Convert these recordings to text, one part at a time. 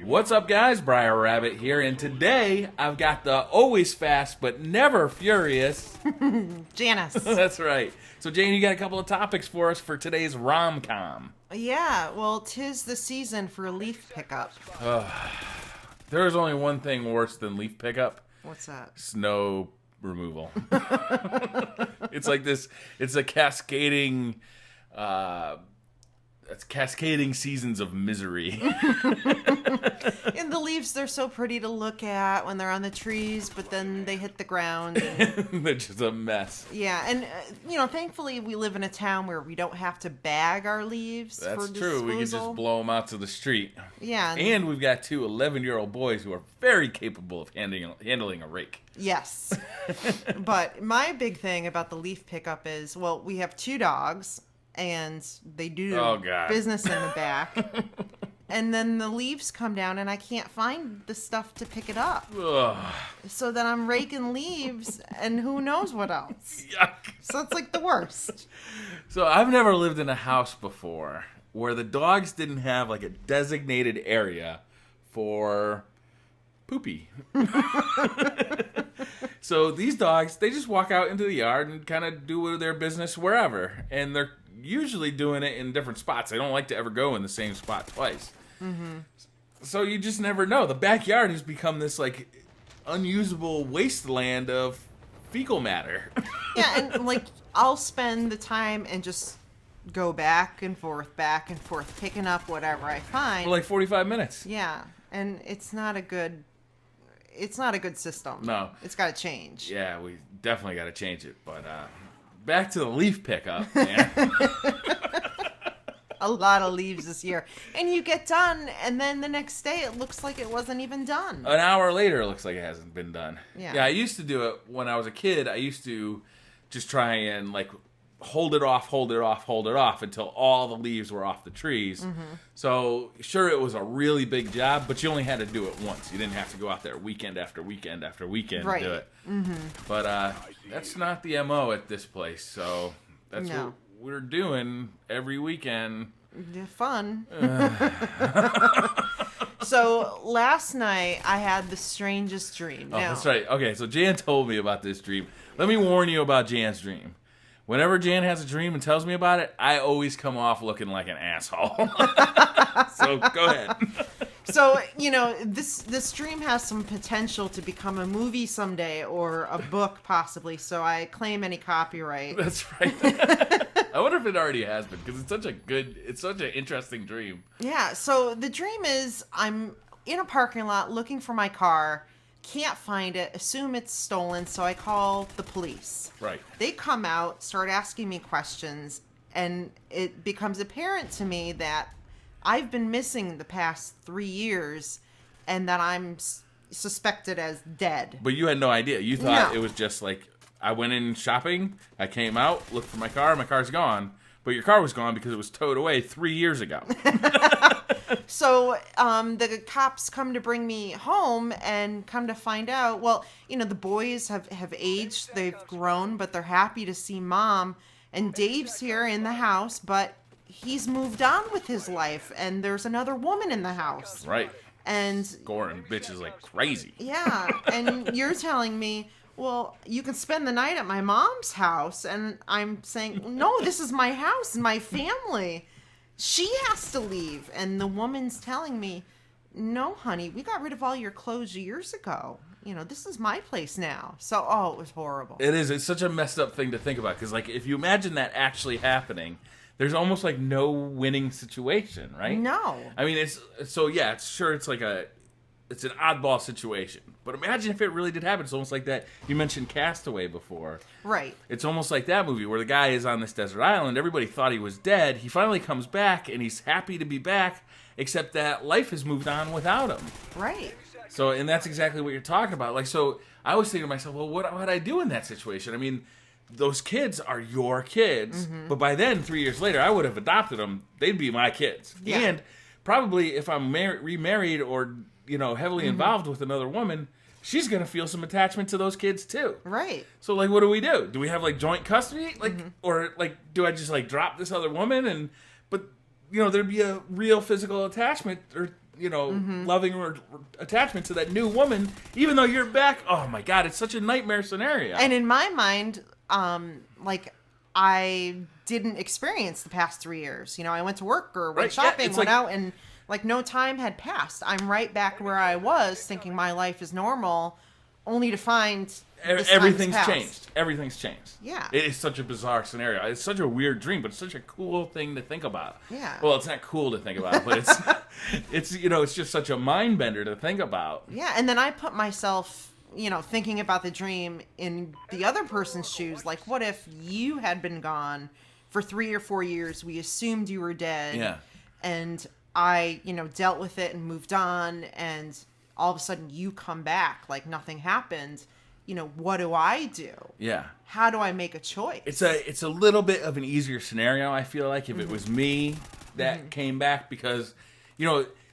What's up, guys? BriarRabbit here, and today I've got the always fast but never furious Janice. That's right. So, Jane, you got a couple of topics for us for today's Romm-Comm. Yeah, well, 'tis the season for leaf pickup. There is only one thing worse than leaf pickup. What's that? Snow removal. It's like this. It's a cascading. It's cascading seasons of misery. And the leaves, they're so pretty to look at when they're on the trees, but then they hit the ground. And... They're just a mess. Yeah, and, thankfully we live in a town where we don't have to bag our leaves for That's disposal. true. We can just blow them out to the street. Yeah. And we've got two 11-year-old boys who are very capable of handling a rake. Yes. But my big thing about the leaf pickup is, well, we have 2 dogs, and they do business in the back. And then the leaves come down, and I can't find the stuff to pick it up. Ugh. So then I'm raking leaves, and who knows what else. Yuck. So it's like the worst. So I've never lived in a house before where the dogs didn't have like a designated area for poopy. So these dogs, they just walk out into the yard and kind of do their business wherever. And they're usually doing it in different spots. They don't like to ever go in the same spot twice. Mm-hmm. So you just never know. The backyard has become this like unusable wasteland of fecal matter. Yeah, and like I'll spend the time and just go back and forth, picking up whatever I find. For like 45 minutes. Yeah, and it's not a good system. No. It's got to change. Yeah, we definitely got to change it. But back to the leaf pickup, man. A lot of leaves this year. And you get done, and then the next day it looks like it wasn't even done. An hour later, it looks like it hasn't been done. Yeah, I used to do it when I was a kid. I used to just try and like hold it off until all the leaves were off the trees. Mm-hmm. So sure, it was a really big job, but you only had to do it once. You didn't have to go out there weekend after weekend after weekend to do it. Mm-hmm. But that's not the MO at this place. So that's what we're doing every weekend. Fun. So last night I had the strangest dream. Oh, that's right. Okay, so Jan told me about this dream. Let me warn you about Jan's dream. Whenever Jan has a dream and tells me about it, I always come off looking like an asshole. So go ahead. So, this dream has some potential to become a movie someday or a book possibly, so I claim any copyright. That's right. I wonder if it already has been, because it's such an interesting dream. Yeah, so the dream is I'm in a parking lot looking for my car, can't find it, assume it's stolen, so I call the police. Right. They come out, start asking me questions, and it becomes apparent to me that I've been missing the past 3 years, and that I'm suspected as dead. But you had no idea. You thought it was just like, I went in shopping, I came out, looked for my car's gone. But your car was gone because it was towed away 3 years ago. So the cops come to bring me home, and come to find out, well, the boys have aged, they've grown, but they're happy to see Mom. And Dave's here in the house, but he's moved on with his life, and there's another woman in the house. Right. And scoring bitches like crazy. Yeah, and you're telling me, well, you can spend the night at my mom's house, and I'm saying, no, this is my house and my family. She has to leave. And the woman's telling me, no, honey, we got rid of all your clothes years ago. This is my place now. So, it was horrible. It is. It's such a messed up thing to think about, because like if you imagine that actually happening, there's almost like no winning situation, right? No. I mean, it's like it's an oddball situation. But imagine if it really did happen. It's almost like that. You mentioned Castaway before. Right. It's almost like that movie where the guy is on this desert island. Everybody thought he was dead. He finally comes back, and he's happy to be back, except that life has moved on without him. Right. So, and that's exactly what you're talking about. Like, so I was thinking to myself, well, what would I do in that situation? I mean, those kids are your kids. Mm-hmm. But by then, 3 years later, I would have adopted them. They'd be my kids. Yeah. And probably if I'm remarried or heavily involved with another woman, she's going to feel some attachment to those kids too. Right. So like, what do we do? Do we have like joint custody? Like, or like, do I just like drop this other woman? But there'd be a real physical attachment or, loving attachment to that new woman, even though you're back. Oh my God, it's such a nightmare scenario. And in my mind, I didn't experience the past 3 years. I went to work or went shopping, went out, and no time had passed. I'm right back where I was, thinking my life is normal, only to find everything's changed. Everything's changed. Yeah. It is such a bizarre scenario. It's such a weird dream, but it's such a cool thing to think about. Yeah. Well, it's not cool to think about, but it's it's just such a mind bender to think about. Yeah, and then I put myself, thinking about the dream in the other person's shoes. Like, what if you had been gone for 3 or 4 years? We assumed you were dead. Yeah. And I, dealt with it and moved on, and all of a sudden you come back like nothing happened. What do I do? Yeah. How do I make a choice? It's a little bit of an easier scenario, I feel like, if it was me that came back, because,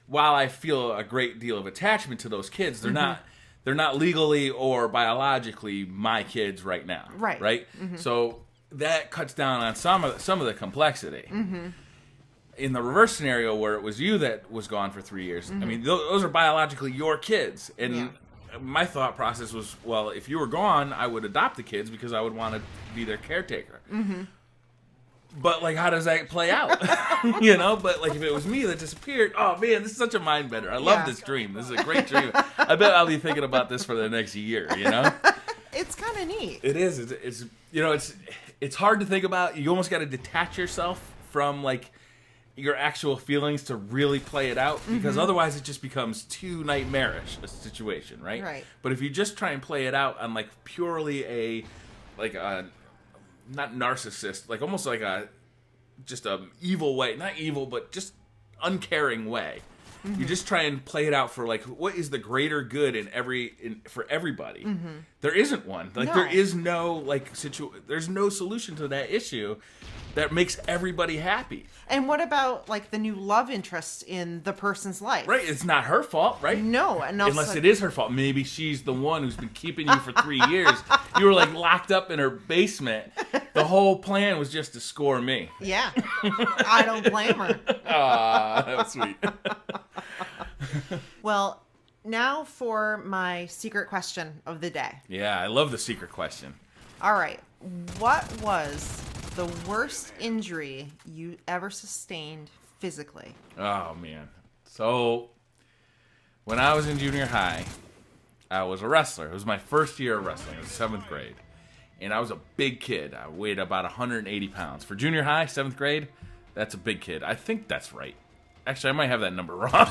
while I feel a great deal of attachment to those kids, they're not legally or biologically my kids right now. Right. Right? So that cuts down on some of the complexity. In the reverse scenario where it was you that was gone for 3 years, I mean, those are biologically your kids. And my thought process was, well, if you were gone, I would adopt the kids because I would want to be their caretaker. But, how does that play out? But, if it was me that disappeared, oh, man, this is such a mind bender. I love this dream. This is a great dream. I bet I'll be thinking about this for the next year, It's kind of neat. It is. It's hard to think about. You almost got to detach yourself from, your actual feelings to really play it out, because otherwise it just becomes too nightmarish a situation, right? Right. But if you just try and play it out on purely a not narcissist, almost just a evil way, not evil, but just uncaring way. You just try and play it out for what is the greater good for everybody. There isn't one. No. There is no there's no solution to that issue that makes everybody happy. And what about the new love interest in the person's life? Right, it's not her fault, right? No, and also, unless it is her fault. Maybe she's the one who's been keeping you for 3 years. You were locked up in her basement. The whole plan was just to score me. Yeah, I don't blame her. Ah, that was sweet. Well, now for my secret question of the day. Yeah, I love the secret question. All right, what was the worst injury you ever sustained physically? Oh, man. So, when I was in junior high, I was a wrestler. It was my first year of wrestling. It was 7th grade. And I was a big kid. I weighed about 180 pounds. For junior high, 7th grade, that's a big kid. I think that's right. Actually, I might have that number wrong.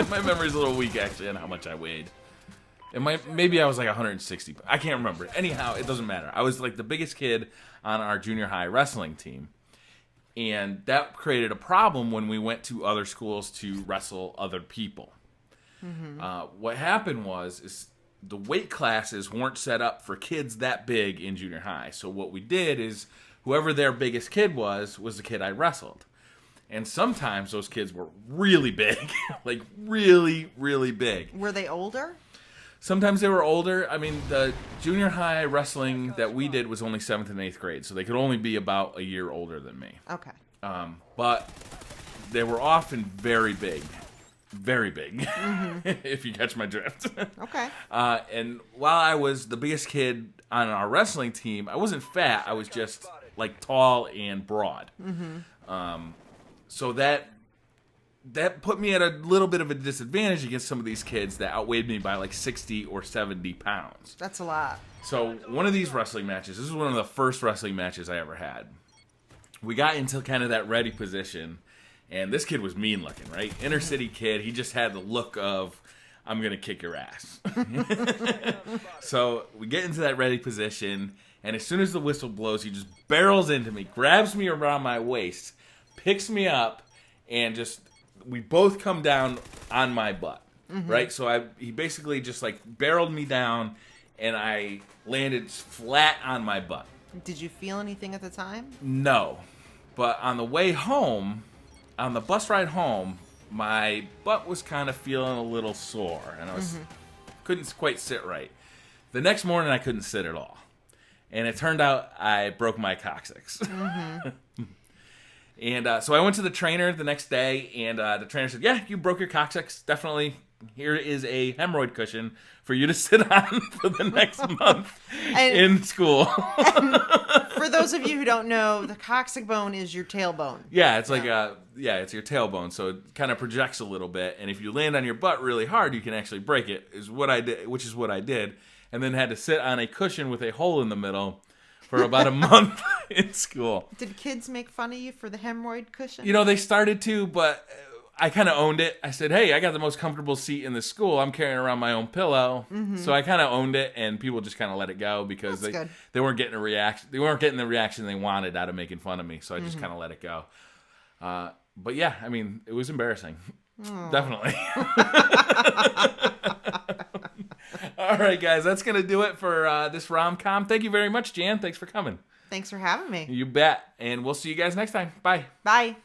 My memory's a little weak, actually, on how much I weighed. Maybe I was 160. I can't remember. Anyhow, it doesn't matter. I was the biggest kid on our junior high wrestling team. And that created a problem when we went to other schools to wrestle other people. What happened is the weight classes weren't set up for kids that big in junior high. So what we did is whoever their biggest kid was the kid I wrestled. And sometimes those kids were really big. Really, really big. Were they older? Sometimes they were older. I mean, the junior high wrestling that we did was only 7th and 8th grade, so they could only be about a year older than me. Okay. But they were often very big. Very big, if you catch my drift. Okay. And while I was the biggest kid on our wrestling team, I wasn't fat. I was just, tall and broad. So that put me at a little bit of a disadvantage against some of these kids that outweighed me by 60 or 70 pounds. That's a lot. So one of these wrestling matches, this was one of the first wrestling matches I ever had. We got into kind of that ready position, and this kid was mean looking, right? Inner city kid. He just had the look of, I'm going to kick your ass. So we get into that ready position, and as soon as the whistle blows, he just barrels into me, grabs me around my waist, picks me up, and we both come down on my butt, right? So he basically just barreled me down, and I landed flat on my butt. Did you feel anything at the time? No, but on the way home, on the bus ride home, my butt was kind of feeling a little sore, and I couldn't quite sit right. The next morning, I couldn't sit at all, and it turned out I broke my coccyx. And so I went to the trainer the next day, and the trainer said, yeah, you broke your coccyx. Definitely. Here is a hemorrhoid cushion for you to sit on for the next month in school. And for those of you who don't know, the coccyx bone is your tailbone. Yeah, it's like it's your tailbone, so it kind of projects a little bit, and if you land on your butt really hard, you can actually break it. Which is what I did, and then had to sit on a cushion with a hole in the middle for about a month in school. Did kids make fun of you for the hemorrhoid cushion? You know, they started to, but I kind of owned it. I said, hey, I got the most comfortable seat in the school. I'm carrying around my own pillow. Mm-hmm. So I kind of owned it, and people just kind of let it go because they weren't getting a reaction. They weren't getting the reaction they wanted out of making fun of me. So I just kind of let it go. But yeah, I mean, it was embarrassing. Definitely. All right, guys, that's going to do it for this Romm-Comm. Thank you very much, Jan. Thanks for coming. Thanks for having me. You bet. And we'll see you guys next time. Bye. Bye.